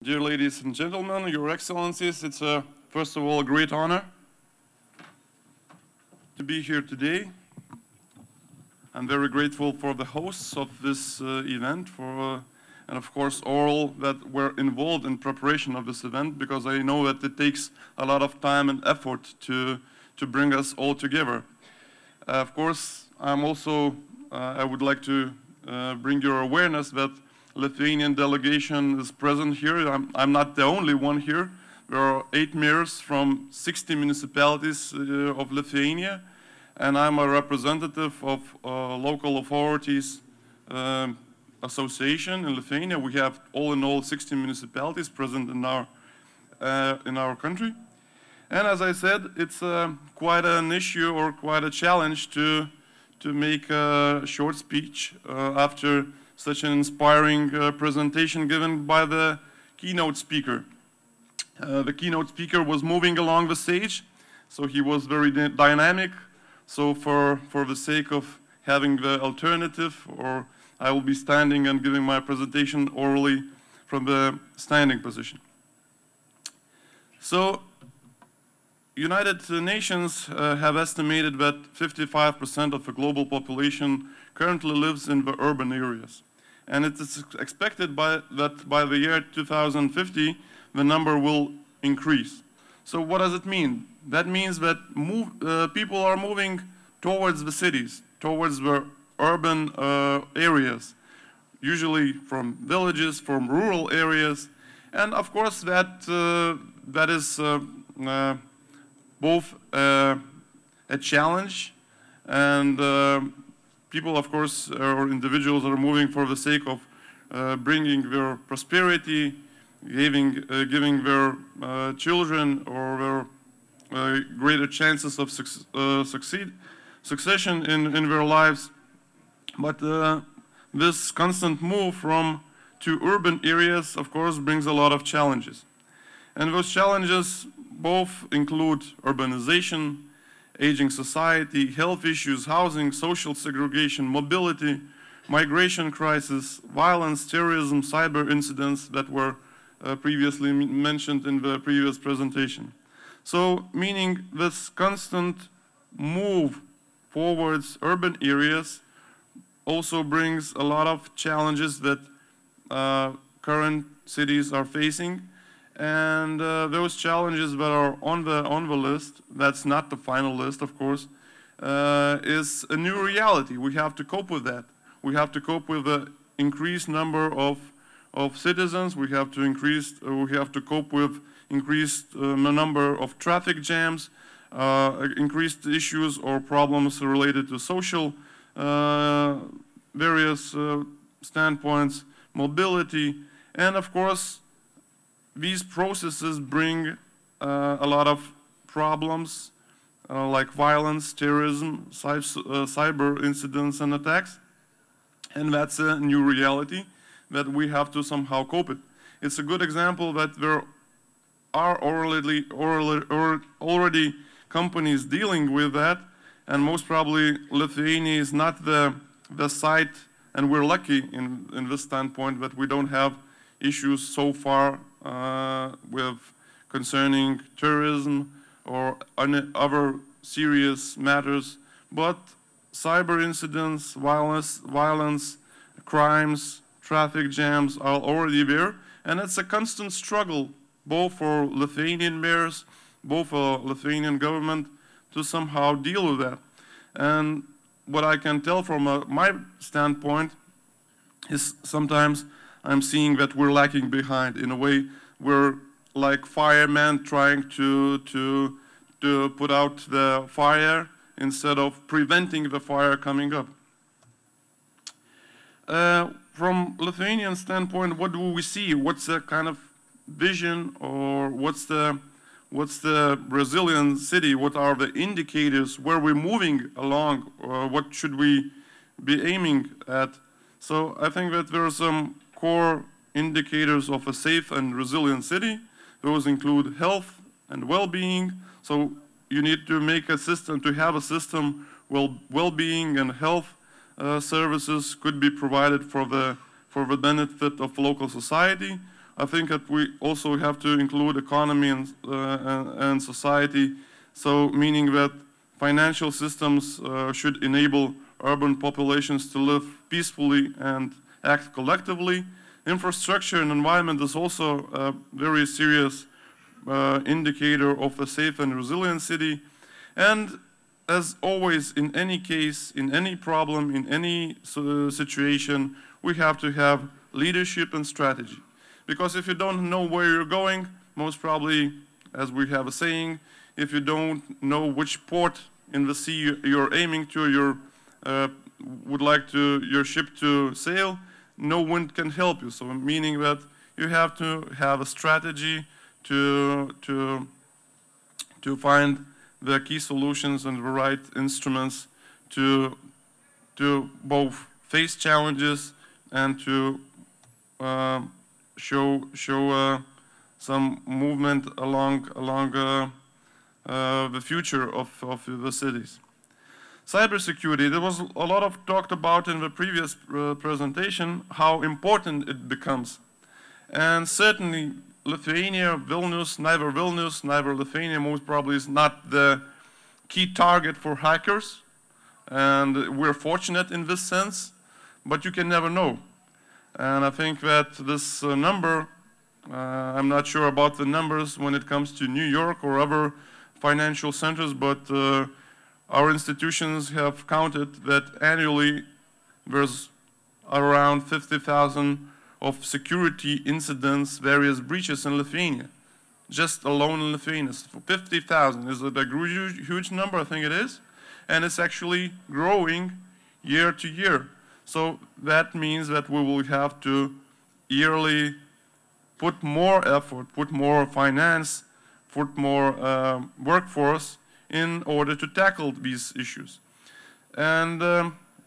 Dear ladies and gentlemen, Your Excellencies, it's first of all a great honor to be here today. I'm very grateful for the hosts of this event, and of course all that were involved in preparation of this event, because I know that it takes a lot of time and effort to bring us all together. Of course, I would like to bring your awareness that Lithuanian delegation is present here. I'm not the only one here. There are 8 mayors from 60 municipalities of Lithuania, and I'm a representative of local authorities association in Lithuania. We have all in all 60 municipalities present in our country. And as I said, it's quite an issue or quite a challenge to make a short speech after such an inspiring presentation given by the keynote speaker. The keynote speaker was moving along the stage, so he was very dynamic. So for the sake of having the alternative, or I will be standing and giving my presentation orally from the standing position. So United Nations have estimated that 55% of the global population currently lives in the urban areas. And it is expected that by the year 2050, the number will increase. So what does it mean? That means that people are moving towards the cities, towards the urban areas, usually from villages, from rural areas. And of course, that is both a challenge, and people, of course, or individuals are moving for the sake of bringing their prosperity, giving their children or their greater chances of succession in their lives. But this constant move to urban areas, of course, brings a lot of challenges. And those challenges both include urbanization, aging society, health issues, housing, social segregation, mobility, migration crisis, violence, terrorism, cyber incidents that were previously mentioned in the previous presentation. So, meaning this constant move towards urban areas also brings a lot of challenges that current cities are facing. And those challenges that are on the list, that's not the final list, of course, is a new reality. We have to cope with that. We have to cope with the increased number of citizens. We have to cope with increased number of traffic jams, increased issues or problems related to social various standpoints, mobility, and of course, these processes bring a lot of problems like violence, terrorism, cyber incidents and attacks. And that's a new reality that we have to somehow cope with. It's a good example that there are already companies dealing with that, and most probably Lithuania is not the site, and we're lucky in this standpoint that we don't have issues so far with concerning terrorism or other serious matters, but cyber incidents, violence, crimes, traffic jams are already there, and it's a constant struggle both for Lithuanian mayors, both for Lithuanian government to somehow deal with that. And what I can tell from my standpoint is sometimes I'm seeing that we're lagging behind. In a way, we're like firemen trying to put out the fire instead of preventing the fire coming up. From Lithuanian standpoint, what do we see? What's the kind of vision, or what's the resilient city? What are the indicators where we're moving along, or what should we be aiming at? So I think that there are some core indicators of a safe and resilient city. Those include health and well-being. So you need to make a system, to have a system where well-being and health services could be provided for the benefit of local society. I think that we also have to include economy and society. So meaning that financial systems should enable urban populations to live peacefully and act collectively. Infrastructure and environment is also a very serious indicator of a safe and resilient city. And as always, in any case, in any problem, in any situation, we have to have leadership and strategy. Because if you don't know where you're going, most probably, as we have a saying, if you don't know which port in the sea you're aiming to, you would like your ship to sail, no wind can help you. So meaning that you have to have a strategy to find the key solutions and the right instruments to both face challenges and to show some movement along the future of the cities. Cybersecurity, there was a lot of talked about in the previous presentation how important it becomes. And certainly Lithuania, neither Vilnius, neither Lithuania most probably is not the key target for hackers. And we're fortunate in this sense, but you can never know. And I think that this number, I'm not sure about the numbers when it comes to New York or other financial centers, but our institutions have counted that annually there's around 50,000 of security incidents, various breaches in Lithuania. Just alone in Lithuania, 50,000. Is it a huge number? I think it is. And it's actually growing year to year. So that means that we will have to yearly put more effort, put more finance, put more workforce in order to tackle these issues. And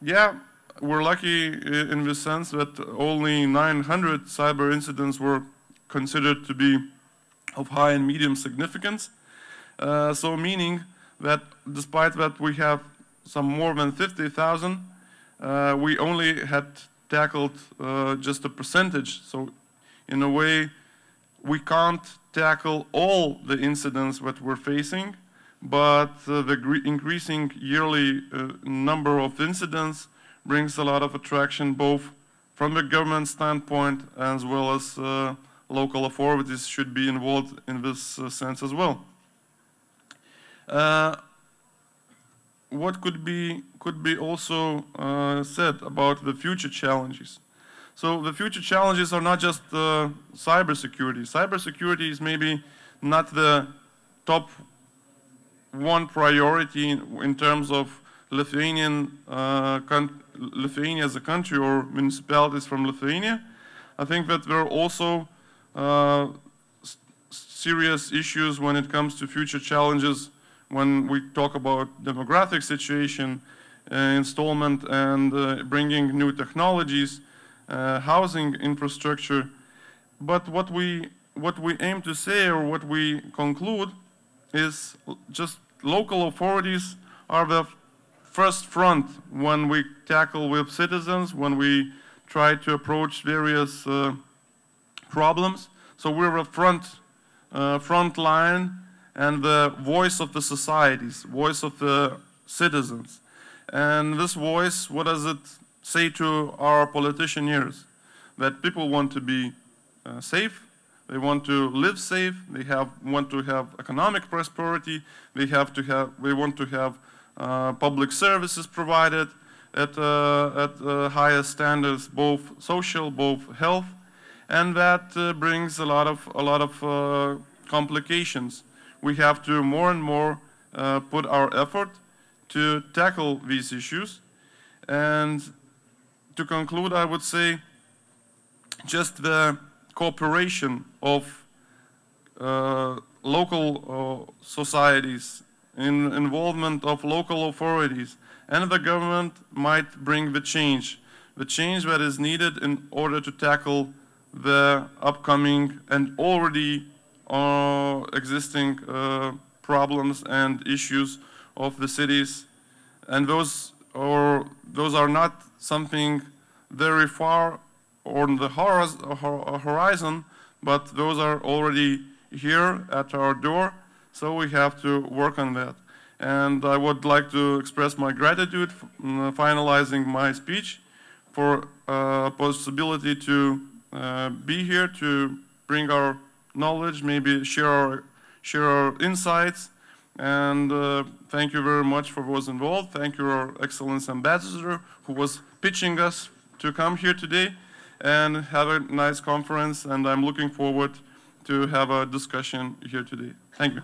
yeah, we're lucky in the sense that only 900 cyber incidents were considered to be of high and medium significance. So meaning that despite that we have some more than 50,000, we only had tackled just a percentage. So in a way, we can't tackle all the incidents that we're facing, but the increasing yearly number of incidents brings a lot of attraction both from the government standpoint as well as local authorities should be involved in this sense as well. What could be also said about the future challenges? So the future challenges are not just cybersecurity. Cybersecurity is maybe not the top one priority in terms of Lithuania as a country or municipalities from Lithuania. I think that there are also serious issues when it comes to future challenges when we talk about demographic situation, installment and bringing new technologies, housing infrastructure. But what we aim to say or what we conclude is just local authorities are the first front when we tackle with citizens, when we try to approach various problems. So we're a front line and the voice of the societies, voice of the citizens. And this voice, what does it say to our politician ears? That people want to be safe, they want to live safe, they want to have economic prosperity, they want to have public services provided at highest standards, both social, both health, and that brings a lot of complications. We have to more and more put our effort to tackle these issues. And to conclude, I would say just the cooperation of local societies, involvement of local authorities and the government might bring the change that is needed in order to tackle the upcoming and already existing problems and issues of the cities. And those are not something very far on the horizon, but those are already here at our door, so we have to work on that. And I would like to express my gratitude for finalizing my speech for possibility to be here to bring our knowledge, maybe share our insights. And thank you very much for those involved. Thank you, our Excellence Ambassador, who was pitching us to come here today. And have a nice conference. And I'm looking forward to have a discussion here today. Thank you.